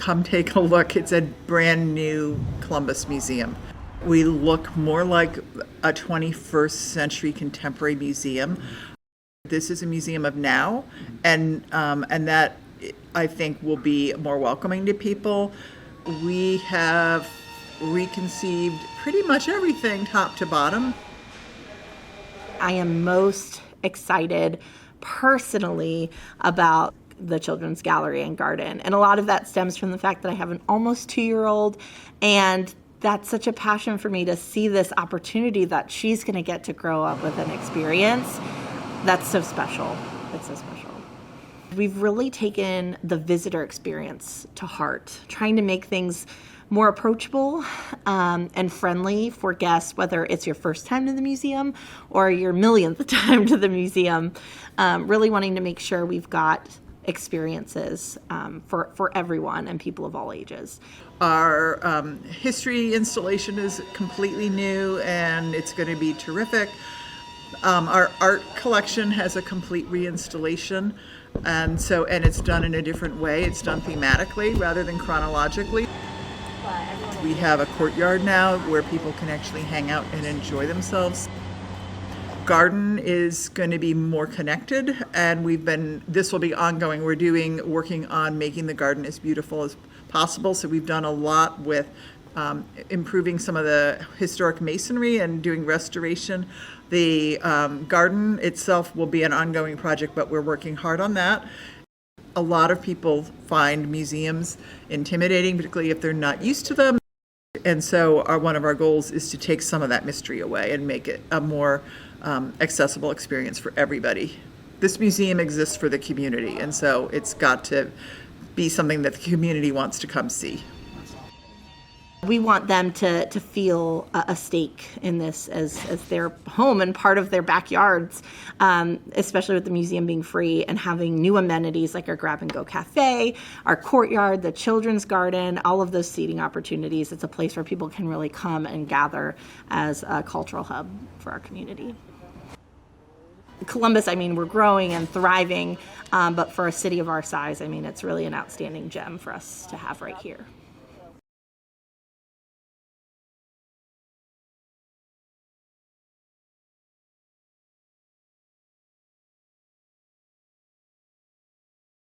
come take a look. It's a brand new Columbus Museum. We look more like a 21st century contemporary museum. This is a museum of now, and that I think will be more welcoming to people. We have reconceived pretty much everything top to bottom. I am most excited personally about the Children's Gallery and Garden. And a lot of that stems from the fact that I have an almost 2-year-old, and that's such a passion for me to see this opportunity that she's going to get to grow up with an experience. That's so special. It's so special. We've really taken the visitor experience to heart, trying to make things more approachable and friendly for guests, whether it's your first time to the museum or your millionth time to the museum. Really wanting to make sure we've got experiences for everyone and people of all ages. Our history installation is completely new, and it's going to be terrific. Our art collection has a complete reinstallation, and it's done in a different way. It's done thematically rather than chronologically. We have a courtyard now where people can actually hang out and enjoy themselves. Garden is going to be more connected, and this will be ongoing. We're working on making the garden as beautiful as possible. So we've done a lot with improving some of the historic masonry and doing restoration. The garden itself will be an ongoing project, but we're working hard on that. A lot of people find museums intimidating, particularly if they're not used to them. And so one of our goals is to take some of that mystery away and make it a more accessible experience for everybody. This museum exists for the community, and so it's got to be something that the community wants to come see. We want them to feel a stake in this as their home and part of their backyards, especially with the museum being free and having new amenities like our grab-and-go cafe, our courtyard, the children's garden, all of those seating opportunities. It's a place where people can really come and gather as a cultural hub for our community. Columbus, we're growing and thriving, but for a city of our size, it's really an outstanding gem for us to have right here.